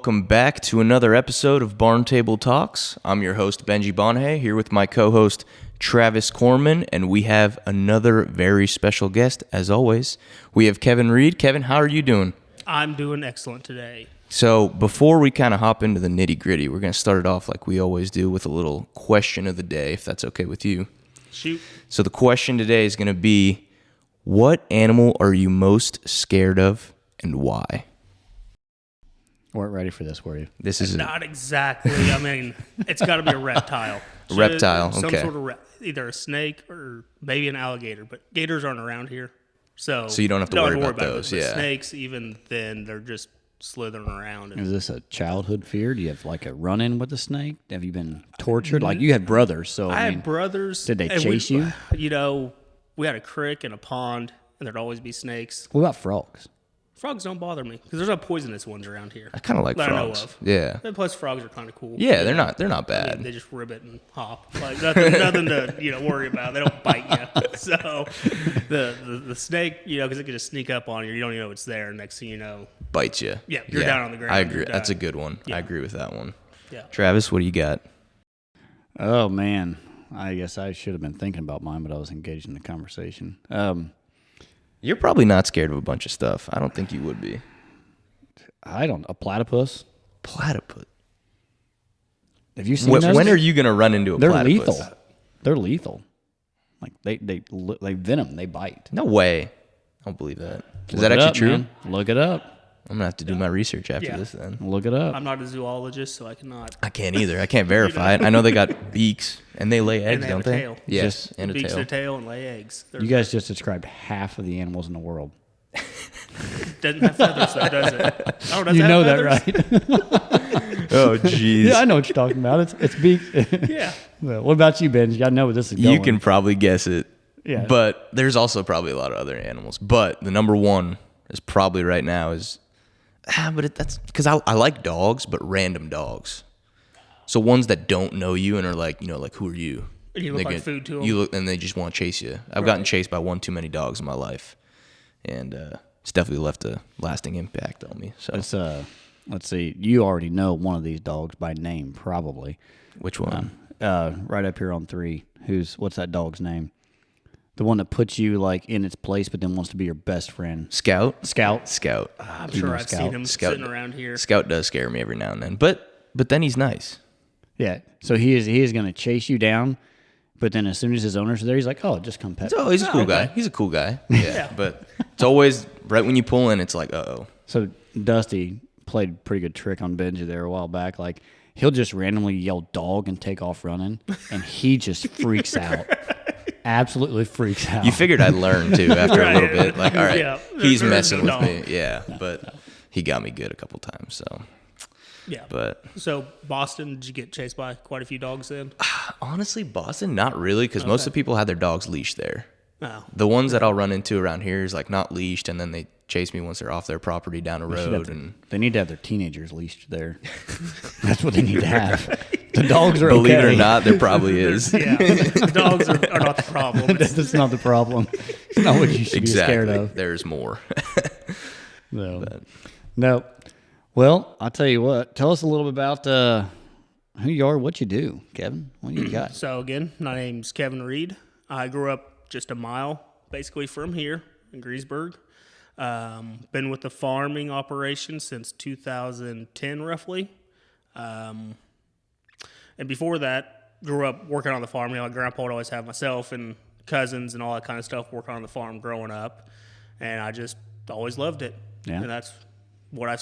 welcome back to another episode of Barn Table Talks. I'm your host, Benji Bonhay, here with my co-host, Travis Corman, and we have another very special guest, as always. We have Kevin Reed. Kevin, how are you doing? I'm doing excellent today. So before we kind of hop into the nitty-gritty, we're going to start it off like we always do with a little question of the day, if that's okay with you. Shoot. So the question today is going to be, what animal are you most scared of and why? Weren't ready for this, were you? This is Not exactly. I mean, it's got to be a reptile. Reptile, Some okay. sort of either a snake or maybe an alligator, but gators aren't around here. So you don't have to worry about those, it. But yeah. snakes, even then, they're just slithering around. Is this a childhood fear? Do you have like a run-in with a snake? Have you been tortured? Like you had brothers, so I I mean, had brothers. did they and chase you? You know, we had a creek and a pond, and there'd always be snakes. What about frogs? Frogs don't bother me because there's no poisonous ones around here. I kind of like that frogs. I know of. Yeah. And plus, frogs are kind of cool. Yeah, they're not I bad. mean, they just ribbit and hop. Like nothing to worry about. They don't bite you. So the snake, because it can just sneak up on you. You don't even know it's there. Next thing you know, Bites you. Yeah, you're down on the ground. I agree. You're That's a done. good one. Yeah. I agree with that one. yeah. Travis, what do you got? Oh man, I guess I should have been thinking about mine, but I was engaged in the conversation. You're probably not scared of a bunch of stuff. I don't think you would be. A platypus. Platypus. Have you seen those? When are you going to run into a They're platypus? lethal. They're lethal. Like they venom. They bite. No way. I don't believe that. Is Look that it actually up, true? man. Look it up. I'm going to have to do my research after Yeah. this then. Look it up. I'm not a zoologist, so I cannot. I can't either. I can't verify it. I know they got beaks and they lay eggs, they don't have a they? tail. Yes, and a Beaks tail. their tail and lay eggs. You guys just described half of the animals in the world. Doesn't have feathers, though, does it? Oh, does You it have know that, feathers? right? Oh, jeez. Yeah, I know what you're talking about. It's beaks. Yeah. Well, what about you, Ben? I know where this is going. You can probably guess it. Yeah. But there's also probably a lot of other animals. But the number one is probably right now is, that's because I like dogs, but random dogs. So ones that don't know you and are like, who are you? And you look like food to them. You look, and they just want to chase you. I've gotten chased by one too many dogs in my life, and it's definitely left a lasting impact on me. So It's, let's see. You already know one of these dogs by name, probably. which one? Right up here on 3. What's that dog's name? The one that puts you like in its place, but then wants to be your best friend. Scout. Scout. Scout. I'm You sure know I've Scout. seen him Scout. sitting around here. Scout does scare me every now and then, but then he's nice. Yeah. So he is going to chase you down, but then as soon as his owners are there, he's like, "Oh, just come pet." Oh, he's a cool guy. He's a cool guy. Yeah, but it's always right when you pull in, it's like, uh-oh. So Dusty played a pretty good trick on Benji there a while back. Like he'll just randomly yell "dog" and take off running, and he just freaks out. Absolutely freaks out. You figured I'd learn too after a little bit. Like, all right, Yeah, he's there's messing no with dog. me. Yeah, but he got me good a couple times. So, Yeah. but So Boston, did you get chased by quite a few dogs then? honestly, Boston, not really, because most of the people had their dogs leashed there. No. The ones that I'll run into around here is like not leashed, and then they chase me once they're off their property down a road. And They need to have their teenagers leashed there. That's what they need to have. The dogs are believe okay. it or not, there probably is. Yeah. The dogs are not the problem. It's- That's not the problem. It's not what you should be scared Exactly. of. There's more. No. No. Well, I'll tell you what. Tell us a little bit about who you are, what you do, Kevin. What do you got? So again, my name's Kevin Reed. I grew up just a mile basically from here in Greensburg. Been with the farming operation since 2010 roughly. And before that, grew up working on the farm. My grandpa would always have myself and cousins and all that kind of stuff working on the farm growing up. And I just always loved it. Yeah. And that's what I've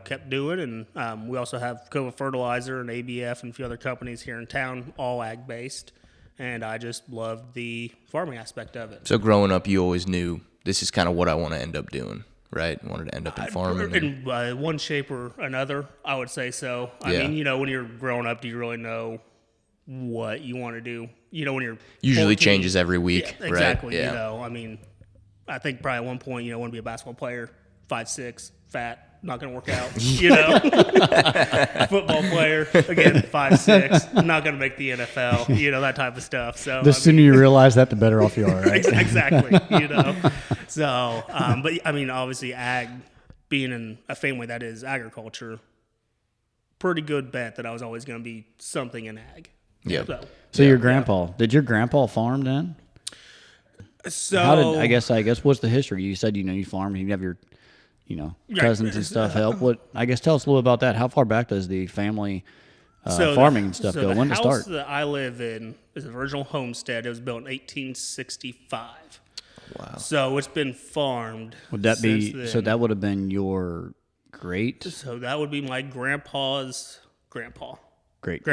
kept doing. And we also have Cova Fertilizer and ABF and a few other companies here in town, all ag based. And I just loved the farming aspect of it. So growing up, you always knew this is kind of what I want to end up doing, right? I wanted to end up in farming. In one shape or another, I would say so. I Yeah. mean, when you're growing up, do you really know what you want to do? When you're Usually 14, changes every week, yeah, exactly. right? Yeah. I mean, I think probably at one point, want to be a basketball player, 5'6", fat, not going to work out. Football player, again, 5'6", not going to make the NFL. That type of stuff. So The sooner you realize that, the better off you are, right? exactly. So, but I mean, obviously, ag, being in a family that is agriculture, pretty good bet that I was always going to be something in ag. Yeah. So your grandpa, did your grandpa farm then? So How did I guess what's the history? You said you farmed, you have your cousins and stuff help. What I guess tell us a little about that. How far back does the family farming and stuff go? When to start? The house that I live in is an original homestead. It was built in 1865. Wow. So it's been farmed. Would that be since so? then. That would have been your great So that would be my grandpa's grandpa. great.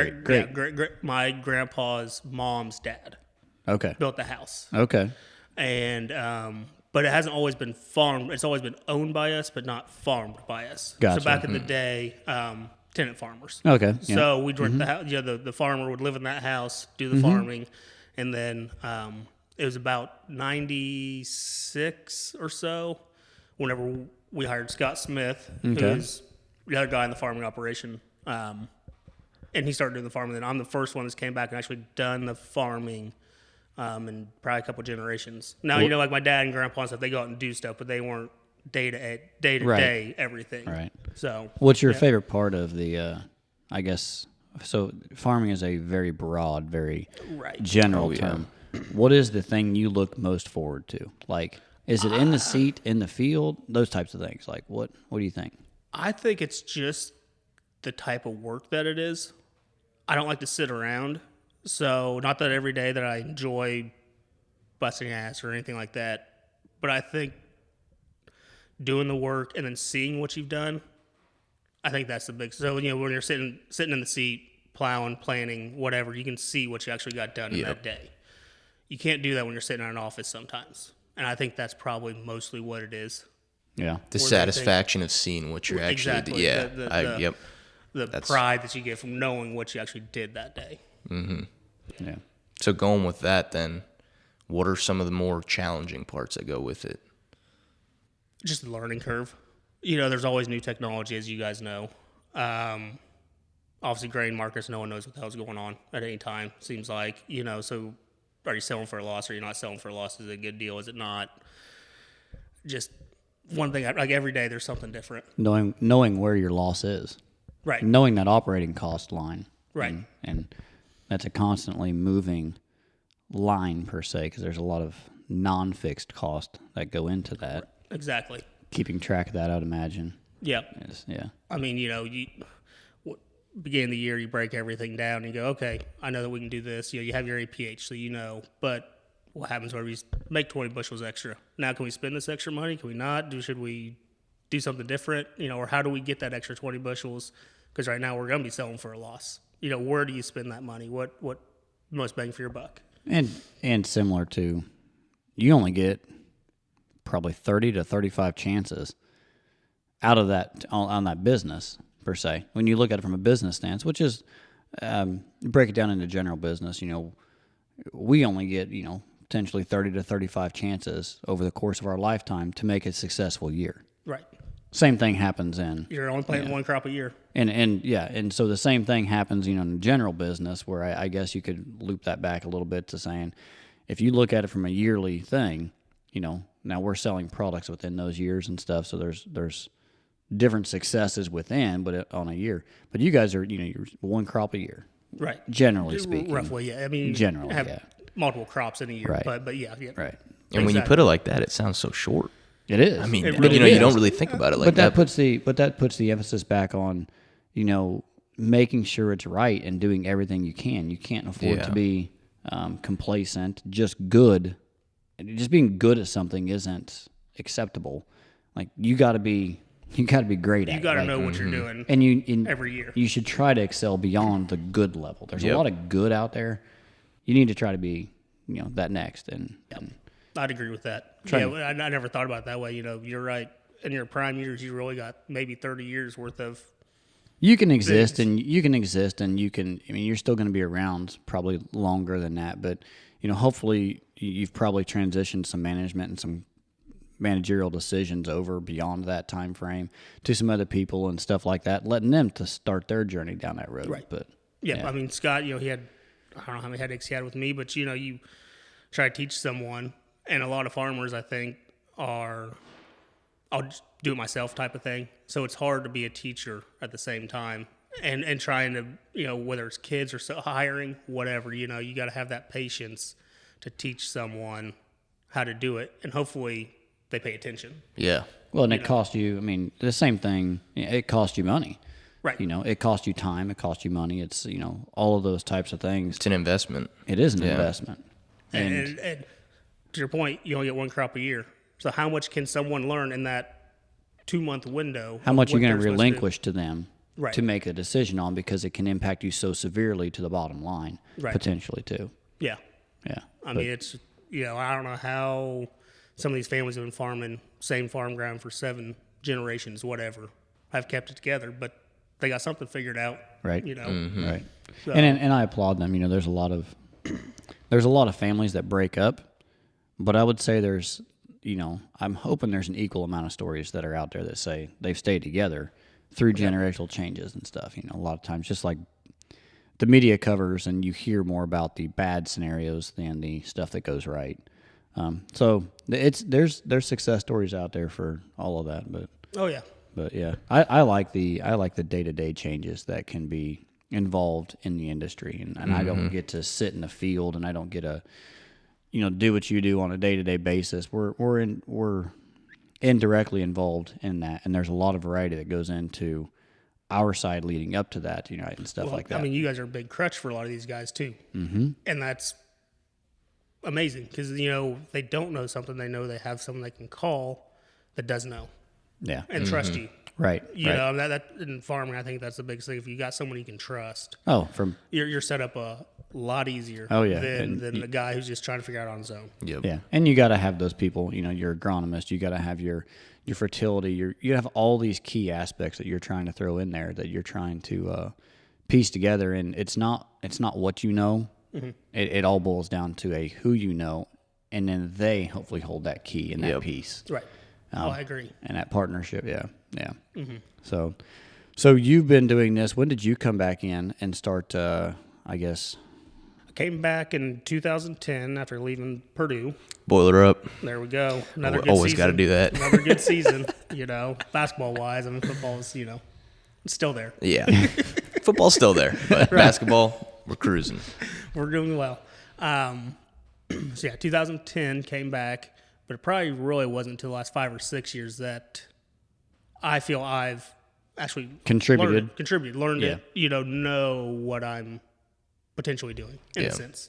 My grandpa's mom's dad Okay. built the house. Okay. And but it hasn't always been farmed. It's always been owned by us, but not farmed by us. Gotcha. So back in the day, tenant farmers. Okay. Yeah. So we'd rent the house. Yeah, the farmer would live in that house, do the farming, and then it was about 96 or so whenever we hired Scott Smith, Okay. who's the other guy in the farming operation, and he started doing the farming. Then I'm the first one that's came back and actually done the farming. In probably a couple generations. Now, like my dad and grandpa and stuff, they go out and do stuff, but they weren't day to day everything. Right. So, What's your favorite part of the? I guess so. Farming is a very broad, very general term. What is the thing you look most forward to? Like, is it in the seat, in the field, those types of things? Like, what do you think? I think it's just the type of work that it is. I don't like to sit around. So, not that every day that I enjoy busting ass or anything like that, but I think doing the work and then seeing what you've done, I think that's the big. So, when you're sitting in the seat, plowing, planning, whatever, you can see what you actually got done in that day. You can't do that when you're sitting in an office sometimes, and I think that's probably mostly what it is. Yeah. The satisfaction of seeing what you're actually Exactly. yep. The pride that you get from knowing what you actually did that day. Mm-hmm. Yeah. So going with that, then, what are some of the more challenging parts that go with it? Just the learning curve. There's always new technology, as you guys know. Obviously, grain markets, no one knows what the hell's going on at any time, seems like. So are you selling for a loss or are you not selling for a loss? Is it a good deal? Is it not? Just one thing, like every day there's something different. Knowing where your loss is. Right. Knowing that operating cost line. Right. And that's a constantly moving line per se, because there's a lot of non-fixed costs that go into that. Exactly. Keeping track of that, I would imagine. Yep. Yeah. I mean, beginning of the year, you break everything down and you go, okay, I know that we can do this. You have your APH, so but what happens when we make 20 bushels extra? Now, can we spend this extra money? Can we not? Should we do something different? Or how do we get that extra 20 bushels? Because right now we're going to be selling for a loss. Where do you spend that money? What most bang for your buck? And similar to, you only get probably 30 to 35 chances out of that on that business per se. When you look at it from a business stance, which is break it down into general business, we only get potentially 30 to 35 chances over the course of our lifetime to make a successful year. Right. Same thing happens in. You're only planting one crop a year. And so the same thing happens, in general business, where I guess you could loop that back a little bit to saying, if you look at it from a yearly thing, now we're selling products within those years and stuff, so there's different successes within, but on a year. But you guys are, you're one crop a year, right? Generally speaking, roughly, yeah. I mean, generally, have multiple crops in a year, right? But yeah. Right. And when you put it like that, it sounds so short. It is. I mean, really you don't really think about it like that. But that puts the emphasis back on, making sure it's right and doing everything you can. You can't afford to be complacent. Just being good at something isn't acceptable. Like you got to be great at it. You got to know what you're doing, and every year. You should try to excel beyond the good level. There's a lot of good out there. You need to try to be, that next. And I'd agree with that. I never thought about it that way. You're right. In your prime years, you really got maybe 30 years worth of. You can exist, and you can. I mean, you're still going to be around probably longer than that. But hopefully, you've probably transitioned some management and some managerial decisions over beyond that time frame to some other people and stuff like that, letting them to start their journey down that road. Right. But I mean, Scott, he had, I don't know how many headaches he had with me, but you try to teach someone, and a lot of farmers, I think, I'll just do it myself type of thing. So it's hard to be a teacher at the same time and trying to, whether it's kids or hiring, whatever, you got to have that patience to teach someone how to do it, and hopefully they pay attention. Yeah. Well, and it costs you, I mean, the same thing, it costs you money. Right. It costs you time, it costs you money. It's, all of those types of things. It's an investment. It is an investment. And to your point, you only get one crop a year. So how much can someone learn in that 2-month window? How much are you going to to relinquish to them Right. to make a decision on, because it can impact you so severely to the bottom line, Right. potentially too. Yeah. Yeah. I mean, it's, I don't know how some of these families have been farming same farm ground for 7 generations, whatever. I've kept it together, but they got something figured out. Right. So, Right. And I applaud them. There's a lot of families that break up, but I would say there's, I'm hoping there's an equal amount of stories that are out there that say they've stayed together through generational changes and stuff. A lot of times, just like the media covers, and you hear more about the bad scenarios than the stuff that goes right. So there's success stories out there for all of that, but oh yeah. But yeah, I like the day-to-day changes that can be involved in the industry, and I don't get to sit in the field, and I don't get to do what you do on a day-to-day basis. We're indirectly involved in that, and there's a lot of variety that goes into our side leading up to that, and stuff like that. I mean, you guys are a big crutch for a lot of these guys too, and that's amazing because they don't know something, they know they have someone they can call that does know. Yeah. And trust you. Right. That in farming, I think that's the biggest thing. If you got someone you can trust, you're set up a lot easier. Oh, yeah. Than the guy who's just trying to figure out on his own. Yep. Yeah. And you got to have those people. You're agronomist. You got to have your fertility. You have all these key aspects that you're trying to throw in there, that you're trying to piece together. And it's not what you know. Mm-hmm. It all boils down to who you know, and then they hopefully hold that key in that piece. Right. I agree. And that partnership, yeah. Mm-hmm. So you've been doing this. When did you come back in and start, I guess? I came back in 2010 after leaving Purdue. Boiler up. There we go. Another good Always season. got to do that. Another good season, basketball-wise. I mean, football is, it's still there. Yeah. Football's still there, but basketball, we're cruising. We're doing well. 2010 came back. But it probably really wasn't until the last 5 or 6 years that I feel I've actually contributed, learned it, know what I'm potentially doing in a sense.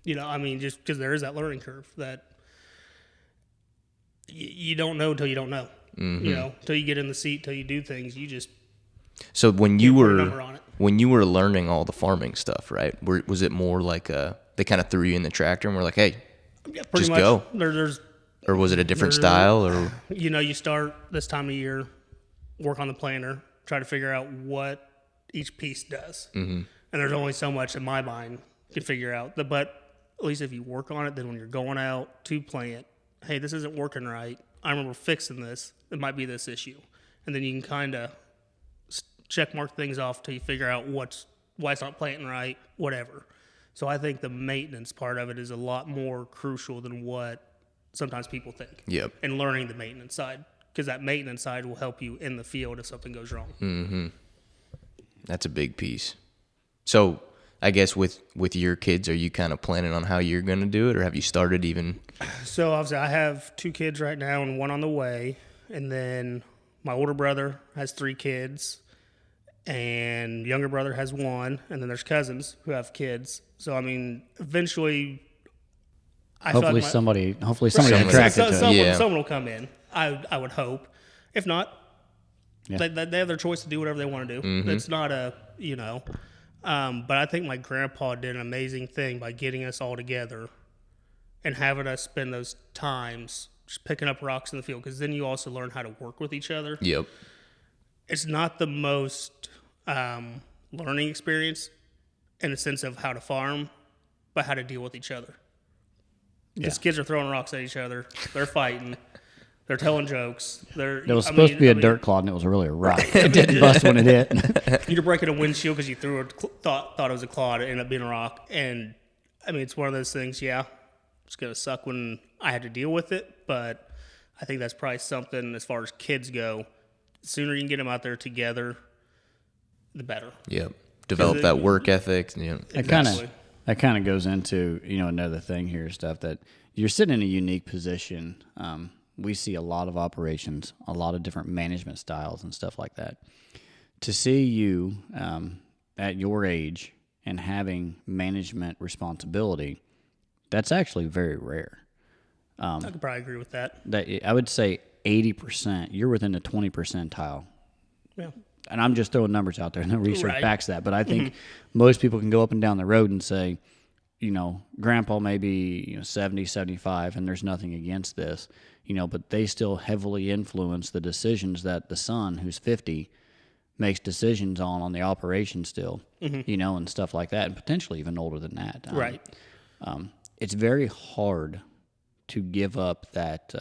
Just because there is that learning curve that you don't know until you don't know. Until you get in the seat, till you do things, you just. So when you were learning all the farming stuff, right? Was it more like they kind of threw you in the tractor and were like, "Hey, just much, go"? There's. Or was it a different style? Or you start this time of year, work on the planter, try to figure out what each piece does. Mm-hmm. And there's only so much in my mind can figure out. But at least if you work on it, then when you're going out to plant, hey, this isn't working right. I remember fixing this. It might be this issue. And then you can kind of check mark things off till you figure out why it's not planting right, whatever. So I think the maintenance part of it is a lot more crucial than what sometimes people think. Yep. And learning the maintenance side, because that maintenance side will help you in the field if something goes wrong. Mm-hmm. That's a big piece. So I guess with your kids, are you kind of planning on how you're going to do it, or have you started even? So obviously I have 2 kids right now and 1 on the way. And then my older brother has 3 kids and younger brother has 1. And then there's cousins who have kids. So, eventually... Hopefully somebody attracted to it. Someone will come in. I would hope. If not, they have their choice to do whatever they want to do. Mm-hmm. It's not but I think my grandpa did an amazing thing by getting us all together and having us spend those times just picking up rocks in the field, because then you also learn how to work with each other. Yep. It's not the most learning experience in the sense of how to farm, but how to deal with each other. Because kids are throwing rocks at each other. They're fighting. They're telling jokes. It was supposed to be a dirt clod, and it was really a rock. It didn't bust when it hit. You're breaking a windshield because you threw thought it was a clod. It ended up being a rock. And, it's one of those things, it's going to suck when I had to deal with it. But I think that's probably something, as far as kids go, the sooner you can get them out there together, the better. Yep. Develop that work ethic. Yeah. Exactly. That kind of goes into, another thing here, stuff that you're sitting in a unique position. We see a lot of operations, a lot of different management styles and stuff like that. To see you at your age and having management responsibility, that's actually very rare. I could probably agree with that. That I would say 80%, you're within the 20 percentile. Yeah. And I'm just throwing numbers out there. No research Right. backs that. But I think most people can go up and down the road and say, Grandpa may be 70, 75, and there's nothing against this, but they still heavily influence the decisions that the son, who's 50, makes decisions on the operation still, and stuff like that, and potentially even older than that. Right. It's very hard to give up that,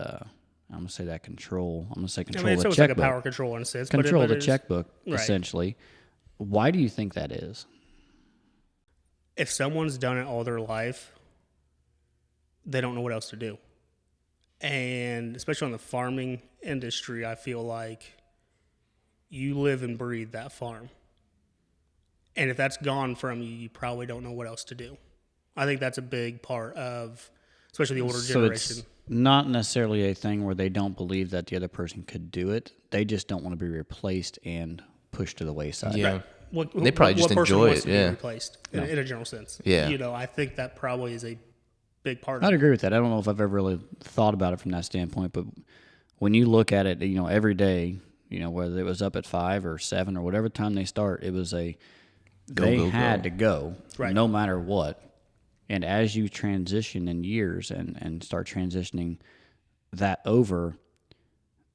I'm going to say that control. I'm going to say control it's the almost like a checkbook. power control in a sense. Control but the it is- checkbook, Right. essentially. Why do you think that is? If someone's done it all their life, they don't know what else to do. And especially on the farming industry, I feel like you live and breathe that farm. And if that's gone from you, you probably don't know what else to do. I think that's a big part of, especially the older So generation. it's not necessarily a thing where they don't believe that the other person could do it. They just don't want to be replaced and pushed to the wayside. Yeah. They probably just person enjoy wants it, to be yeah. replaced in a general sense. Yeah. I think that probably is a big part I'd of it. agree with that. I don't know if I've ever really thought about it from that standpoint, but when you look at it, every day, whether it was up at 5 or 7 or whatever time they start, it was they had to go Right. no matter what. And as you transition in years and start transitioning that over,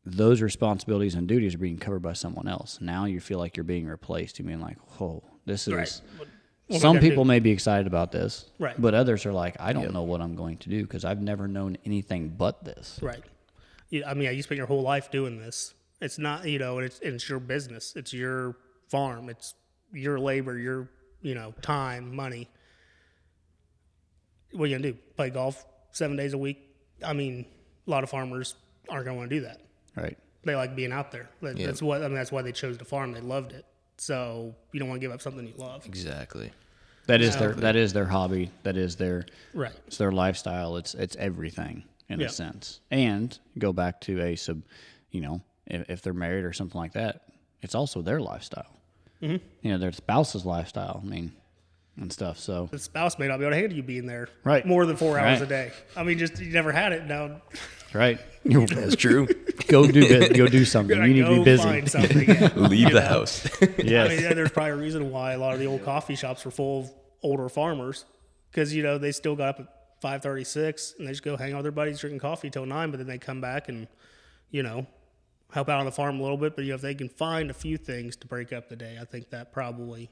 those responsibilities and duties are being covered by someone else. Now you feel like you're being replaced. You mean like, whoa, this is... Right. What am I Some gonna people do? may be excited about this, Right. but others are like, I don't know what I'm going to do because I've never known anything but this. Right. You spent your whole life doing this. It's not, it's your business. It's your farm. It's your labor, your, time, money. What are you going to do? Play golf 7 days a week? I mean, a lot of farmers aren't going to want to do that. Right. They like being out there. That's why they chose to farm. They loved it. So you don't want to give up something you love. Exactly. That is their hobby. That is their Right. It's their lifestyle. It's everything in Yeah. a sense. And go back to if they're married or something like that, it's also their lifestyle. Mm-hmm. Their spouse's lifestyle. I mean, and stuff. So The spouse may not be able to handle you being there Right. more than 4 hours Right. a day. I mean, just you never had it. Now right, That's true. go do something. You need to be go busy. find something. Yeah. Leave the house. Yes. I mean, there's probably a reason why a lot of the old coffee shops are full of older farmers because they still got up at 5:36 and they just go hang out with their buddies drinking coffee till 9, but then they come back and help out on the farm a little bit. But if they can find a few things to break up the day, I think that probably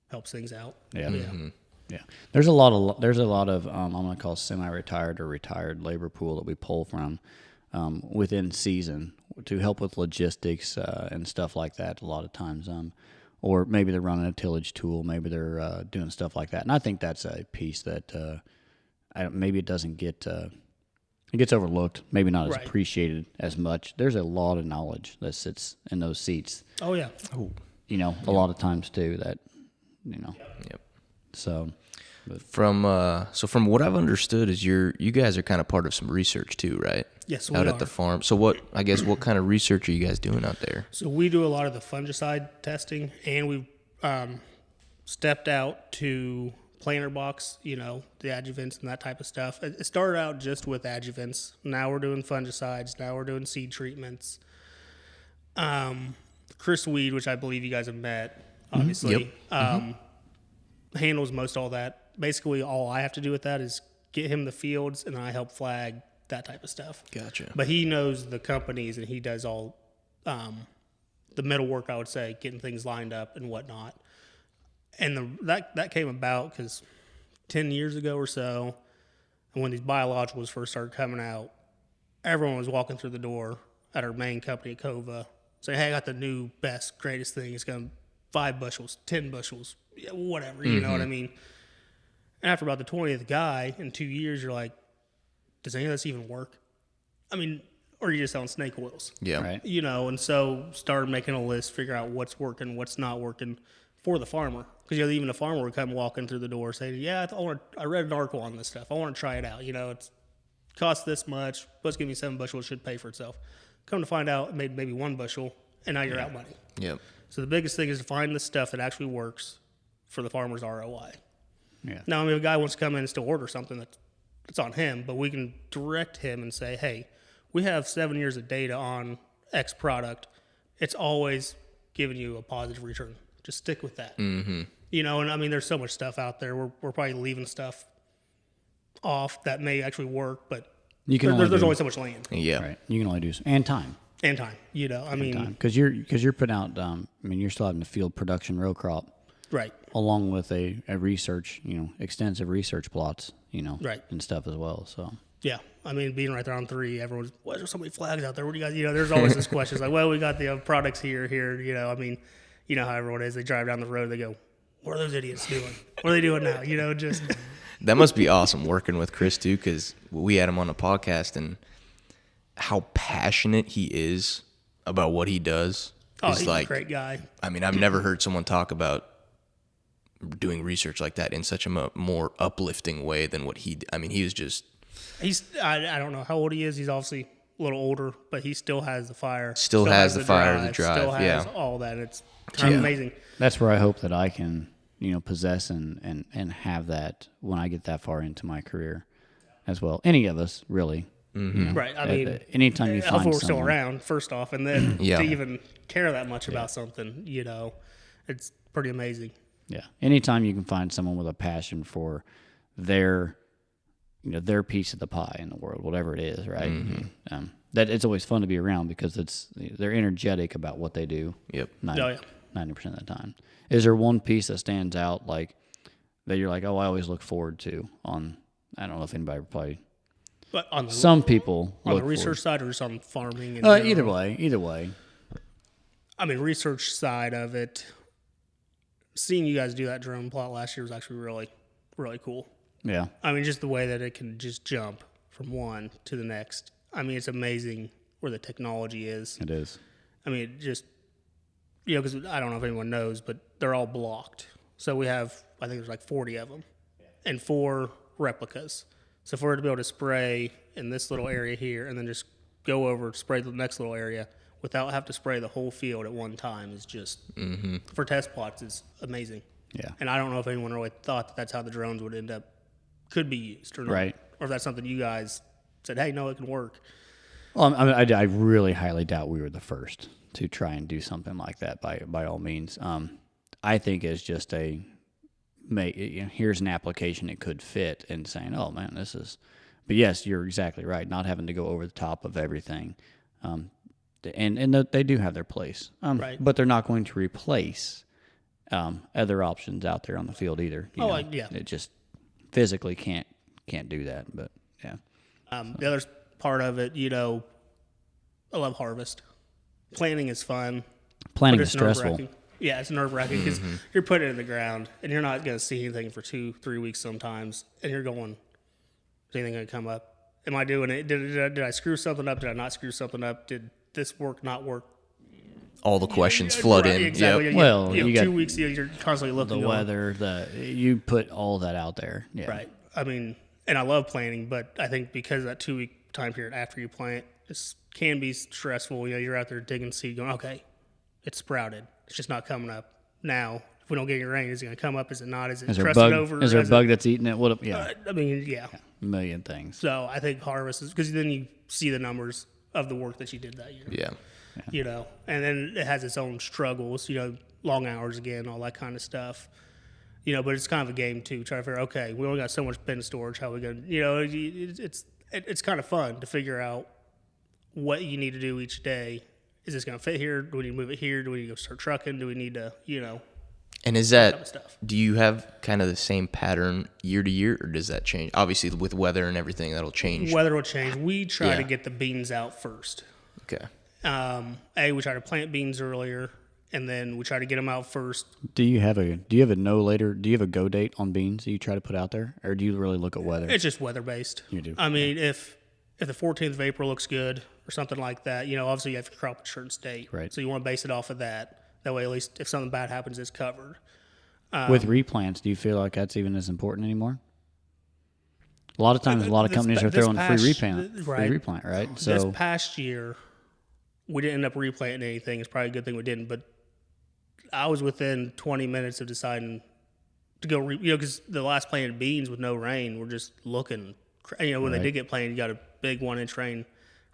helps things out. Yeah. Mm-hmm. Yeah. There's a lot of I'm going to call semi-retired or retired labor pool that we pull from within season to help with logistics and stuff like that a lot of times. Or maybe they're running a tillage tool, maybe they're doing stuff like that. And I think that's a piece that maybe it doesn't get it gets overlooked, maybe not as Right. appreciated as much. There's a lot of knowledge that sits in those seats. Oh yeah, A lot of times too that Yep. so From what I've understood is you guys are kind of part of some research too, right? Yes, we out are. at the farm. So what kind of research are you guys doing out there? So we do a lot of the fungicide testing, and we've stepped out to planter box, the adjuvants and that type of stuff. It started out just with adjuvants. Now we're doing fungicides. Now we're doing seed treatments. Chris Weed, which I believe you guys have met, obviously, handles most all that. Basically, all I have to do with that is get him the fields, and then I help flag that type of stuff. Gotcha. But he knows the companies, and he does all the middle work, I would say, getting things lined up and whatnot. And that came about because 10 years ago or so, and when these biologicals first started coming out, everyone was walking through the door at our main company at Cova saying, hey, I got the new, best, greatest thing. It's going to 5 bushels, 10 bushels, whatever, you know what I mean? And after about the 20th guy, in 2 years, you're like, does any of this even work? I mean, or are you just selling snake oils? Yeah. right. And so started making a list, figure out what's working, what's not working. for the farmer. Because even the farmer would come walking through the door saying, yeah, I read an article on this stuff. I want to try it out. It's costs this much. Let's give me 7 bushels. It should pay for itself. Come to find out, it made maybe 1 bushel, and now you're out money. Yep. So the biggest thing is to find the stuff that actually works for the farmer's ROI. Yeah. Now, if a guy wants to come in and still order something, that's on him, but we can direct him and say, hey, we have 7 years of data on X product. It's always giving you a positive return. Just stick with that. Mm-hmm. And there's so much stuff out there. We're probably leaving stuff off that may actually work, but there's only so much land. Yeah. Right. You can only do and time. And time. Because you're putting out. You're still having to field production row crop. Right. Along with a research, extensive research plots, right. and stuff as well. So. Yeah, being right there on 3, everyone's, why is there so many flags out there? What do you guys, there's always this question. It's like, well, we got the products here, how everyone is. They drive down the road, they go, what are those idiots doing? What are they doing now? Just. That must be awesome working with Chris, too, because we had him on a podcast, and how passionate he is about what he does. Oh, he's a great guy. I've never heard someone talk about doing research like that in such a more uplifting way than what he did. He was just... I don't know how old he is. He's obviously a little older, but he still has the fire. Still has the fire, the drive. Still has all that. It's kind of amazing. That's where I hope that I can, possess and have that when I get that far into my career as well. Any of us, really. Mm-hmm. Right. Anytime you find someone. We're still around, first off, and then yeah. to even care that much about something, it's pretty amazing. Yeah. Anytime you can find someone with a passion for their piece of the pie in the world, whatever it is, right? Mm-hmm. That it's always fun to be around because they're energetic about what they do. Yep. 90% of the time. Is there one piece that stands out like that you're like, oh, I always look forward to on? I don't know if anybody probably. But on some people on look the research forward. side or just on farming. Either way. Research side of it. Seeing you guys do that drone plot last year was actually really, really cool. Yeah. Just the way that it can just jump from one to the next. It's amazing where the technology is. It is. It just, because I don't know if anyone knows, but they're all blocked. So we have, I think there's like 40 of them and 4 replicas. So for it to be able to spray in this little area here and then just go over, spray the next little area without having to spray the whole field at one time is just, for test plots, is amazing. Yeah. And I don't know if anyone really thought that that's how the drones would could be used or not. Right. Or if that's something you guys said, hey, no, it can work. Well, I really highly doubt we were the first to try and do something like that by all means. I think it's just here's an application it could fit and saying, oh, man, this is... But yes, you're exactly right, not having to go over the top of everything. And they do have their place. Right. But they're not going to replace other options out there on the field either. Yeah. It just physically can't do that, but yeah. The other part of it, I love harvest. Planting is fun. Planting but is it's stressful. nerve-wracking. Yeah, it's nerve-wracking because you're putting it in the ground and you're not going to see anything for 2-3 weeks sometimes, and you're going, is anything going to come up? Am I doing it? Did I screw something up? Did I not screw something up? Did this work, not work? All the questions flood in. Exactly. Yep. Well, you got 2 weeks, you're constantly looking. The weather, you put all that out there. Yeah. Right. And I love planting, but I think because of that 2-week time period after you plant, it can be stressful. You're out there digging seed going, okay, it's sprouted. It's just not coming up. Now, if we don't get any rain, is it going to come up? Is it not? Is it crusted over? Is there a bug that's eating it? What? Yeah. Yeah. A million things. So I think harvest is because then you see the numbers of the work that you did that year. Yeah. And then it has its own struggles, long hours again, all that kind of stuff. But it's kind of a game too. Try to figure, okay, we only got so much bin storage. How are we going to, it's kind of fun to figure out what you need to do each day. Is this going to fit here? Do we need to move it here? Do we need to go start trucking? Do we need to, And is that, do you have kind of the same pattern year to year, or does that change? Obviously, with weather and everything, that'll change. Weather will change. We try to get the beans out first. Okay. We try to plant beans earlier, and then we try to get them out first. Do you have a go date on beans that you try to put out there, or do you really look at weather? It's just weather based. You do. If the 14th of April looks good or something like that, obviously you have your crop insurance date. Right. So you want to base it off of that. That way, at least if something bad happens, it's covered. With replants, do you feel like that's even as important anymore? A lot of times, a lot of companies are throwing free replant, right? So this past year, we didn't end up replanting anything. It's probably a good thing we didn't. But I was within 20 minutes of deciding to go, because the last planted beans with no rain were just looking, when they did get planted, you got a big 1-inch rain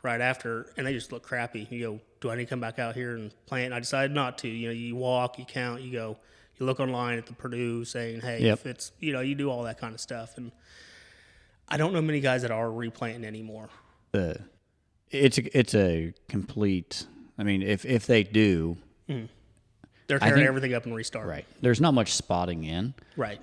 right after, and they just look crappy. You go, do I need to come back out here and plant? And I decided not to. You walk, you count, you go, you look online at the Purdue saying, hey, if it's, you do all that kind of stuff. And I don't know many guys that are replanting anymore. It's a complete. I mean, if they do, they're tearing everything up and restart. Right. There's not much spotting in. Right.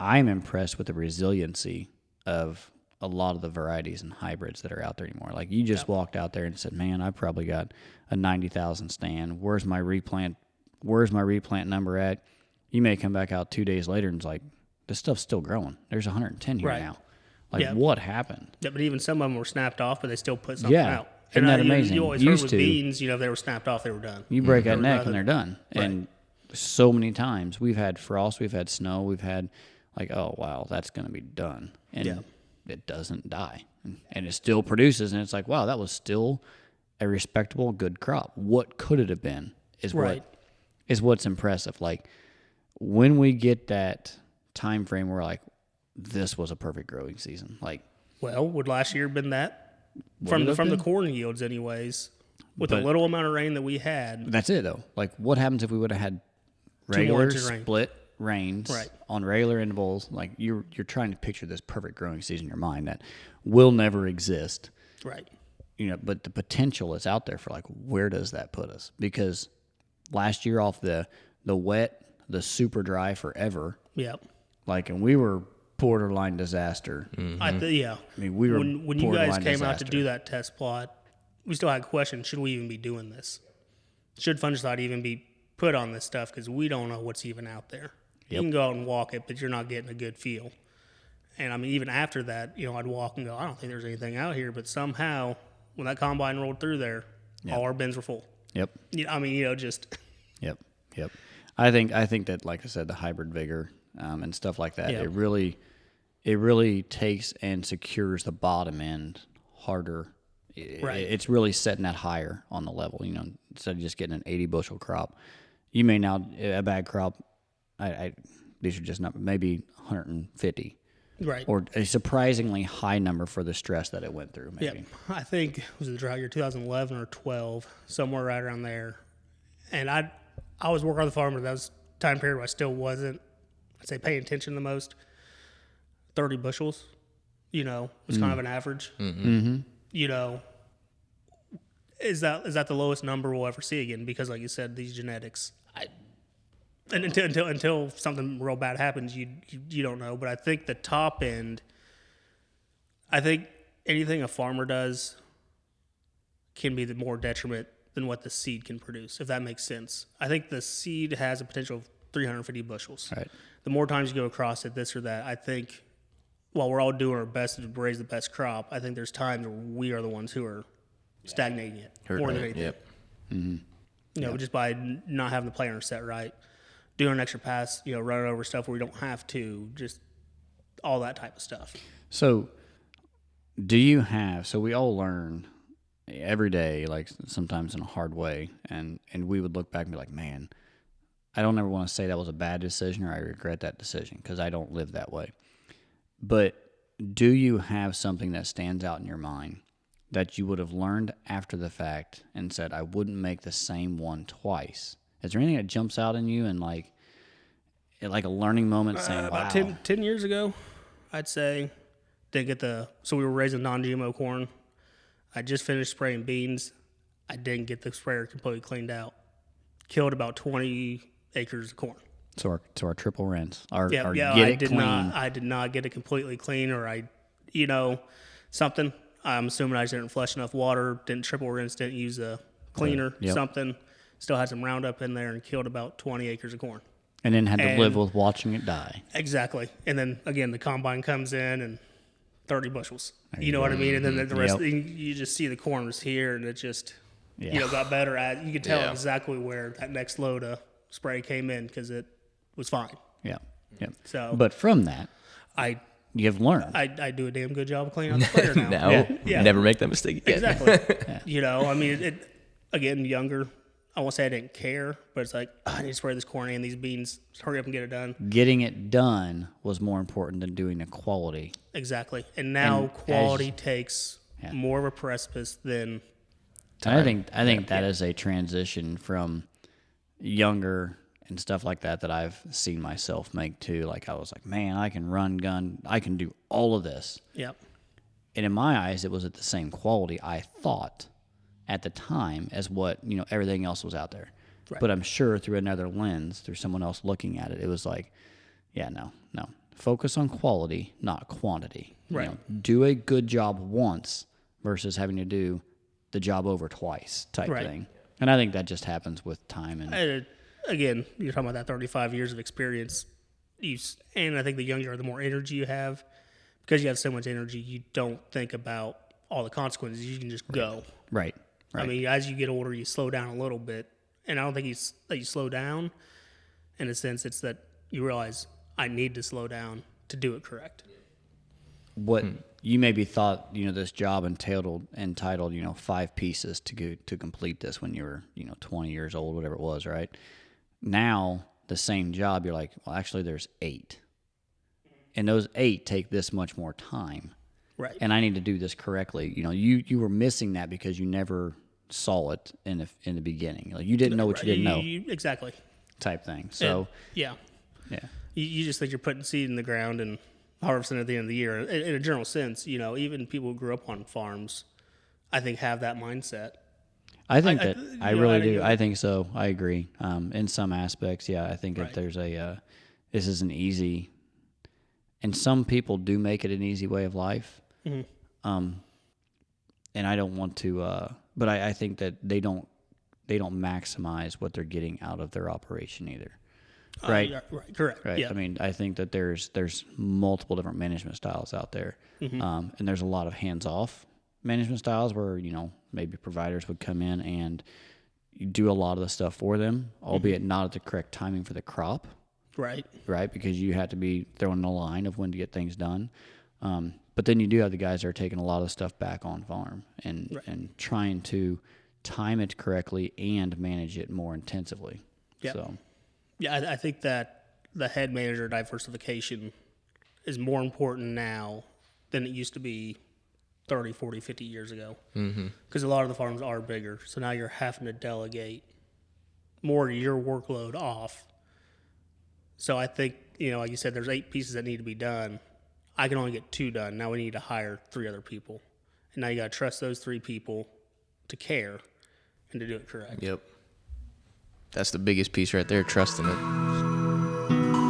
I'm impressed with the resiliency of a lot of the varieties and hybrids that are out there anymore. Like you just walked out there and said, "Man, I probably got a 90,000 stand. Where's my replant number at?" You may come back out 2 days later and it's like, this stuff's still growing. There's 110 here now. Like, what happened? Yeah, but even some of them were snapped off, but they still put something out. Isn't that amazing? You always heard with beans, if they were snapped off, they were done. You break that neck and they're done. Right. And so many times we've had frost, we've had snow, we've had like, oh, wow, that's going to be done. And it doesn't die. And it still produces. And it's like, wow, that was still a respectable, good crop. What could it have been is what's impressive. Like, when we get that time frame, we're like, this was a perfect growing season. Like, well, would last year have been that? From the corn yields, anyways, with the little amount of rain that we had. That's it, though. Like, what happens if we would have had regular split rains on regular intervals? Like, you're trying to picture this perfect growing season in your mind that will never exist. Right. But the potential is out there for, like, where does that put us? Because last year off the wet, the super dry forever. Yep. Like, and we were borderline disaster. Mm-hmm. I mean, we were when you guys came out to do that test plot, we still had questions. Should we even be doing this? Should fungicide even be put on this stuff? Because we don't know what's even out there. You can go out and walk it, but you're not getting a good feel. And I mean, even after that, I'd walk and go, I don't think there's anything out here. But somehow, when that combine rolled through there, all our bins were full. Yep. I mean, just. Yep. I think that, like I said, the hybrid vigor and stuff like that, it really takes and secures the bottom end harder. It's really setting that higher on the level. Instead of just getting an 80 bushel crop, you may now a bad crop. These are just not maybe 150. Right. Or a surprisingly high number for the stress that it went through, maybe. Yeah. I think it was the drought year 2011 or 12, somewhere right around there. And I was working on the farm, but that was time period where I still wasn't, I'd say, paying attention the most. 30 bushels, was kind of an average. Mm-hmm. Is that the lowest number we'll ever see again? Because, like you said, these genetics, and until something real bad happens, you don't know. But I think the top end, I think anything a farmer does can be the more detriment than what the seed can produce, if that makes sense. I think the seed has a potential of 350 bushels. Right. The more times you go across it, this or that, I think while we're all doing our best to raise the best crop, I think there's times where we are the ones who are stagnating it more than anything. Yep. Mm-hmm. Just by not having the planter set right, doing an extra pass, running over stuff where we don't have to, just all that type of stuff. So we all learn every day, like sometimes in a hard way, and we would look back and be like, man, I don't ever want to say that was a bad decision or I regret that decision because I don't live that way. But do you have something that stands out in your mind that you would have learned after the fact and said, I wouldn't make the same one twice? Is there anything that jumps out in you and like a learning moment saying, wow. About 10 years ago, I'd say, so we were raising non-GMO corn. I just finished spraying beans. I didn't get the sprayer completely cleaned out. Killed about 20 acres of corn. So our triple rinse. I did not get it completely clean, or something. I'm assuming I just didn't flush enough water, didn't triple rinse, didn't use a cleaner, something. Still had some Roundup in there and killed about 20 acres of corn. And then had to live with watching it die. Exactly. And then again, the combine comes in and 30 bushels. You know what I mean? And then the rest, you just see the corn was here, and it just, got better at. You could tell Yeah. exactly where that next load of spray came in because it was fine. Yeah. Yeah. So But from that, I you've learned. I do a damn good job of cleaning out the sprayer now. Now, Yeah. never make that mistake again. Exactly. I mean, again, younger. I won't say I didn't care, but it's like, I need to spray this corn and these beans. Just hurry up and get it done. Getting it done was more important than doing the quality. Exactly. And now And quality takes more of a precipice than And I think that is a transition from younger and stuff like that I've seen myself make too. Like I was like, man, I can run gun, I can do all of this. Yep. And in my eyes, it was at the same quality I thought at the time as what everything else was out there. Right. But I'm sure through another lens, through someone else looking at it, it was like, yeah, no. Focus on quality, not quantity. Right. Do a good job once versus having to do the job over twice type Right. thing. And I think that just happens with time. And Again, you're talking about that 35 years of experience. And I think the younger, the more energy you have, because you have so much energy, you don't think about all the consequences. You can just go. right. I mean, as you get older, you slow down a little bit. And I don't think that you slow down. In a sense, it's that you realize I need to slow down to do it correct. What you maybe thought, this job entitled 5 pieces to complete this when you were, 20 years old, whatever it was, right? Now, the same job, you're like, well, actually, there's 8. And those 8 take this much more time. Right. And I need to do this correctly. You were missing that because you never saw it in the beginning. Like you didn't know what you didn't know, Exactly. type thing. So Yeah. yeah, You just think you're putting seed in the ground and harvesting at the end of the year. In a general sense, even people who grew up on farms, I think have that mindset. I think I- that you I know, really I do. agree. I think so. I agree. In some aspects, yeah, I think Right. that there's this is an easy, and some people do make it an easy way of life. Mm-hmm. And I don't want to, but I think that they don't maximize what they're getting out of their operation either. Right. Right. Correct. Right. Yeah. I mean, I think that there's multiple different management styles out there, and there's a lot of hands-off management styles where maybe providers would come in and you do a lot of the stuff for them, albeit not at the correct timing for the crop. Right. Right, because you have to be throwing a line of when to get things done. But then you do have the guys that are taking a lot of stuff back on farm and trying to time it correctly and manage it more intensively. Yep. So. Yeah, I think that the head manager diversification is more important now than it used to be 30, 40, 50 years ago. Because a lot of the farms are bigger. So now you're having to delegate more of your workload off. So I think, like you said, there's 8 pieces that need to be done. I can only get 2 done. Now we need to hire 3 other people. And now you got to trust those 3 people to care and to do it correct. Yep. That's the biggest piece right there, trusting it.